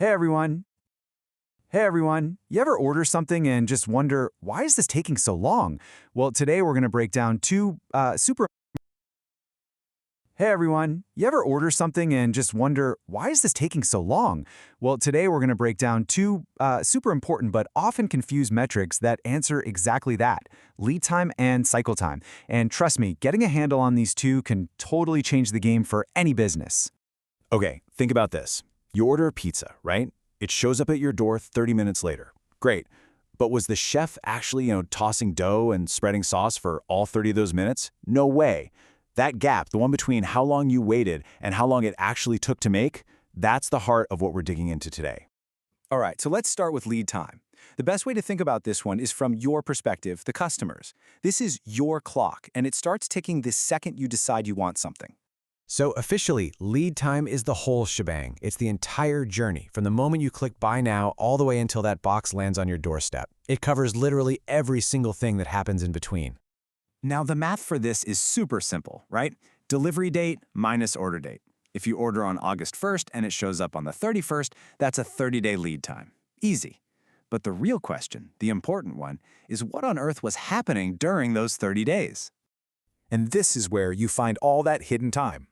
Hey everyone. Hey everyone. You ever order something and just wonder, why is this taking so long? Well, today we're going to break down two super. Hey everyone. You ever order something and just wonder, why is this taking so long? Well, today we're going to break down two super important but often confused metrics that answer exactly that: lead time and cycle time. And trust me, getting a handle on these two can totally change the game for any business. Okay, think about this. You order a pizza, right? It shows up at your door 30 minutes later. Great. But was the chef actually, tossing dough and spreading sauce for all 30 of those minutes? No way. That gap, the one between how long you waited and how long it actually took to make, that's the heart of what we're digging into today. All right, so let's start with lead time. The best way to think about this one is from your perspective, the customers. This is your clock, and it starts ticking the second you decide you want something. So officially, lead time is the whole shebang. It's the entire journey, from the moment you click buy now all the way until that box lands on your doorstep. It covers literally every single thing that happens in between. Now, the math for this is super simple, right? Delivery date minus order date. If you order on August 1st and it shows up on the 31st, that's a 30-day lead time. Easy. But the real question, the important one, is what on earth was happening during those 30 days? And this is where you find all that hidden time.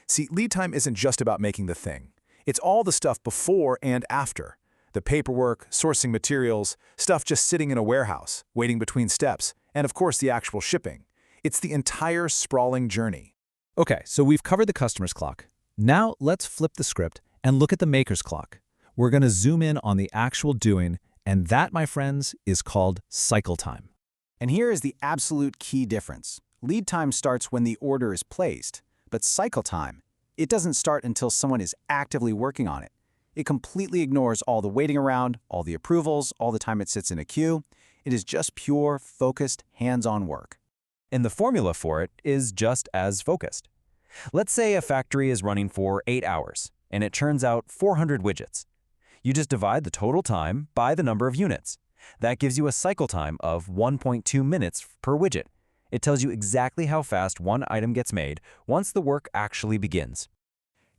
See, lead time isn't just about making the thing. It's all the stuff before and after. The paperwork, sourcing materials, stuff just sitting in a warehouse, waiting between steps, and of course the actual shipping. It's the entire sprawling journey. Okay, so we've covered the customer's clock. Now let's flip the script and look at the maker's clock. We're going to zoom in on the actual doing, and that, my friends, is called cycle time. And here is the absolute key difference. Lead time starts when the order is placed, but cycle time, it doesn't start until someone is actively working on it. It completely ignores all the waiting around, all the approvals, all the time it sits in a queue. It is just pure, focused, hands-on work. And the formula for it is just as focused. Let's say a factory is running for 8 hours, and it churns out 400 widgets. You just divide the total time by the number of units. That gives you a cycle time of 1.2 minutes per widget. It tells you exactly how fast one item gets made once the work actually begins.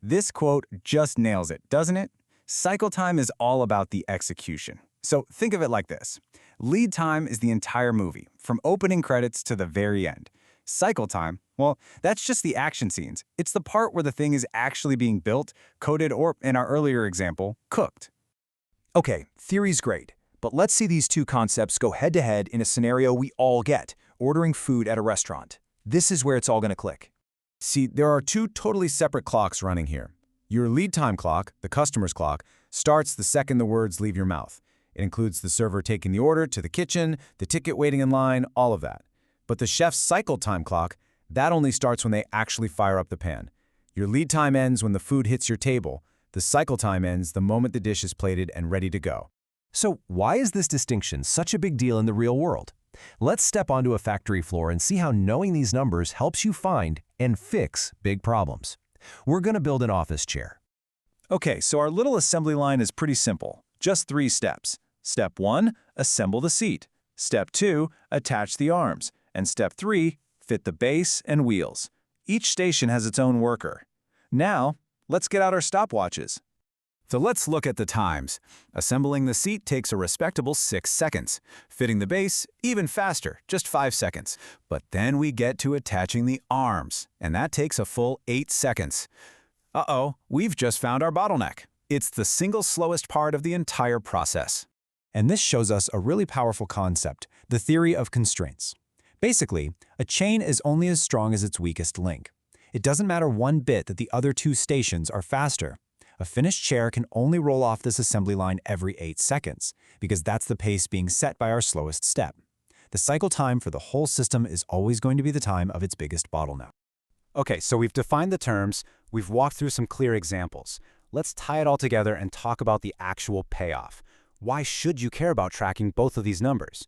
This quote just nails it, doesn't it? Cycle time is all about the execution. So think of it like this. Lead time is the entire movie, from opening credits to the very end. Cycle time, well, that's just the action scenes. It's the part where the thing is actually being built, coded, or, in our earlier example, cooked. Okay, theory's great, but let's see these two concepts go head-to-head in a scenario we all get: ordering food at a restaurant. This is where it's all going to click. See, there are two totally separate clocks running here. Your lead time clock, the customer's clock, starts the second the words leave your mouth. It includes the server taking the order to the kitchen, the ticket waiting in line, all of that. But the chef's cycle time clock, that only starts when they actually fire up the pan. Your lead time ends when the food hits your table. The cycle time ends the moment the dish is plated and ready to go. So why is this distinction such a big deal in the real world? Let's step onto a factory floor and see how knowing these numbers helps you find and fix big problems. We're going to build an office chair. Okay, so our little assembly line is pretty simple. Just 3 steps. Step 1, assemble the seat. Step 2, attach the arms. And step 3, fit the base and wheels. Each station has its own worker. Now, let's get out our stopwatches. So let's look at the times. Assembling the seat takes a respectable 6 seconds. Fitting the base, even faster, just 5 seconds. But then we get to attaching the arms, and that takes a full 8 seconds. Uh-oh, we've just found our bottleneck. It's the single slowest part of the entire process. And this shows us a really powerful concept, the theory of constraints. Basically, a chain is only as strong as its weakest link. It doesn't matter one bit that the other 2 stations are faster. A finished chair can only roll off this assembly line every 8 seconds, because that's the pace being set by our slowest step. The cycle time for the whole system is always going to be the time of its biggest bottleneck. Okay, so we've defined the terms, we've walked through some clear examples. Let's tie it all together and talk about the actual payoff. Why should you care about tracking both of these numbers?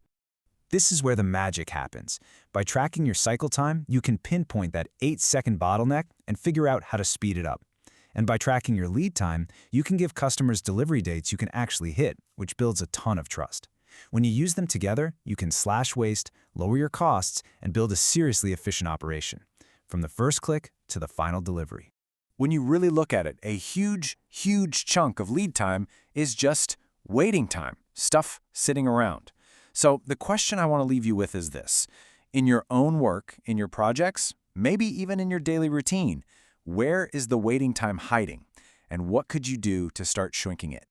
This is where the magic happens. By tracking your cycle time, you can pinpoint that 8-second bottleneck and figure out how to speed it up. And by tracking your lead time, you can give customers delivery dates you can actually hit, which builds a ton of trust. When you use them together, you can slash waste, lower your costs, and build a seriously efficient operation, from the first click to the final delivery. When you really look at it, a huge, huge chunk of lead time is just waiting time, stuff sitting around. So the question I want to leave you with is this. In your own work, in your projects, maybe even in your daily routine, where is the waiting time hiding? And what could you do to start shrinking it?